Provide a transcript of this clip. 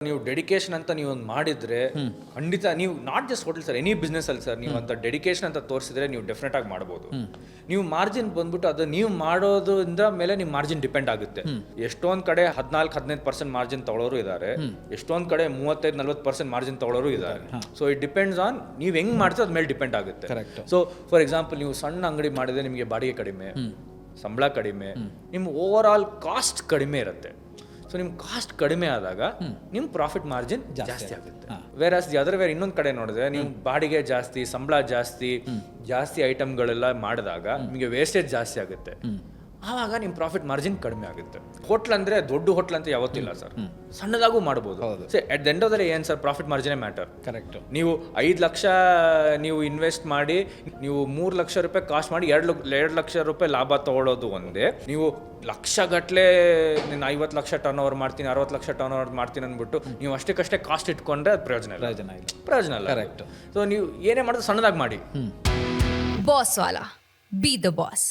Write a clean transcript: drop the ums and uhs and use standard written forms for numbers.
ನೀವು ಡೆಡಿಕೇಶನ್ ಅಂತ ನೀವು ಒಂದು ಮಾಡಿದ್ರೆ ಖಂಡಿತ ನೀವು not just hotel sir, any business ಅಲ್ಲಿ ಸರ್, ನೀವು ಅಂತ ಡೆಡಿಕೇಶನ್ ಅಂತ ತೋರಿಸಿದ್ರೆ ನೀವು ಡೆಫಿನೆಟ್ ಆಗಿ ಮಾಡ್ಬೋದು. ನೀವು ಮಾರ್ಜಿನ್ ಬಂದ್ಬಿಟ್ಟು ಅದು ನೀವು ಮಾಡೋದ್ರಿಂದ ಮೇಲೆ ನಿಮ್ಮ ಮಾರ್ಜಿನ್ ಡಿಪೆಂಡ್ ಆಗುತ್ತೆ. ಎಷ್ಟೊಂದ್ ಕಡೆ 14-15% ಮಾರ್ಜಿನ್ ತಗೊಳ್ಳೋರು ಇದ್ದಾರೆ, ಎಷ್ಟೊಂದ್ ಕಡೆ 35-40% ಮಾರ್ಜಿನ್ ತಗೊಳ್ಳೋರು ಇದ್ದಾರೆ. ಸೊ ಇಟ್ ಡಿಪೆಂಡ್ಸ್ ಆನ್ ನೀವು ಹೆಂಗ್ ಮಾಡ್ತೀರೋ ಅದ್ರ ಮೇಲೆ ಡಿಪೆಂಡ್ ಆಗುತ್ತೆ. ಸೊ ಫಾರ್ ಎಕ್ಸಾಂಪಲ್ ನೀವು ಸಣ್ಣ ಅಂಗಡಿ ಮಾಡಿದ್ರೆ ನಿಮಗೆ ಬಾಡಿಗೆ ಕಡಿಮೆ, ಸಂಬಳ ಕಡಿಮೆ, ನಿಮ್ಮ ಓವರ್ ಆಲ್ ಕಾಸ್ಟ್ ಕಡಿಮೆ ಇರುತ್ತೆ. ಸೊ ನಿಮ್ ಕಾಸ್ಟ್ ಕಡಿಮೆ ಆದಾಗ ನಿಮ್ ಪ್ರಾಫಿಟ್ ಮಾರ್ಜಿನ್ ಜಾಸ್ತಿ ಆಗುತ್ತೆ. ಬೇರೆ ಇನ್ನೊಂದ್ ಕಡೆ ನೋಡಿದ್ರೆ ನೀವು ಬಾಡಿಗೆ ಜಾಸ್ತಿ, ಸಂಬಳ ಜಾಸ್ತಿ, ಜಾಸ್ತಿ ಐಟಮ್ಗಳೆಲ್ಲ ಮಾಡಿದಾಗ ನಿಮಗೆ ವೇಸ್ಟೇಜ್ ಜಾಸ್ತಿ ಆಗುತ್ತೆ. ಆವಾಗ ನಿಮ್ ಪ್ರಾಫಿಟ್ ಮಾರ್ಜಿನ್ ಕಡಿಮೆ ಆಗುತ್ತೆ. ಹೋಟ್ಲ್ ಅಂದ್ರೆ ದೊಡ್ಡ ಹೋಟ್ಲ್ ಅಂತ ಯಾವತ್ತಿಲ್ಲ ಸರ್, ಸಣ್ಣದಾಗೂ ಮಾಡ್ಬೋದು. At the end of the day ಏನ್ ಸರ್, ಪ್ರಾಫಿಟ್ ಮಾರ್ಜಿನೇ ಮ್ಯಾಟರ್. ಕರೆಕ್ಟ್. ನೀವು 5 ಲಕ್ಷ ನೀವು ಇನ್ವೆಸ್ಟ್ ಮಾಡಿ ನೀವು 3 ಲಕ್ಷ ರೂಪಾಯಿ ಕಾಸ್ಟ್ ಮಾಡಿ 2 ಲಕ್ಷ ರೂಪಾಯಿ ಲಾಭ ತಗೊಳ್ಳೋದು ಒಂದೇ. ನೀವು ಲಕ್ಷ ಗಟ್ಲೆ ನೀನು 50 ಲಕ್ಷ ಟರ್ನ್ ಓವರ್ ಮಾಡ್ತೀನಿ, 60 ಲಕ್ಷ ಟರ್ನ್ ಓವರ್ ಮಾಡ್ತೀನಿ ಅಂದ್ಬಿಟ್ಟು ನೀವು ಅಷ್ಟಕ್ಕಷ್ಟೇ ಕಾಸ್ಟ್ ಇಟ್ಕೊಂಡ್ರೆ ಅದು ಪ್ರಯೋಜನ ಇಲ್ಲ. ಕರೆಕ್ಟ್. ಸೊ ನೀವು ಏನೇ ಮಾಡಿದ್ರು ಸಣ್ಣದಾಗಿ ಮಾಡಿ. Boss Vala, B the boss.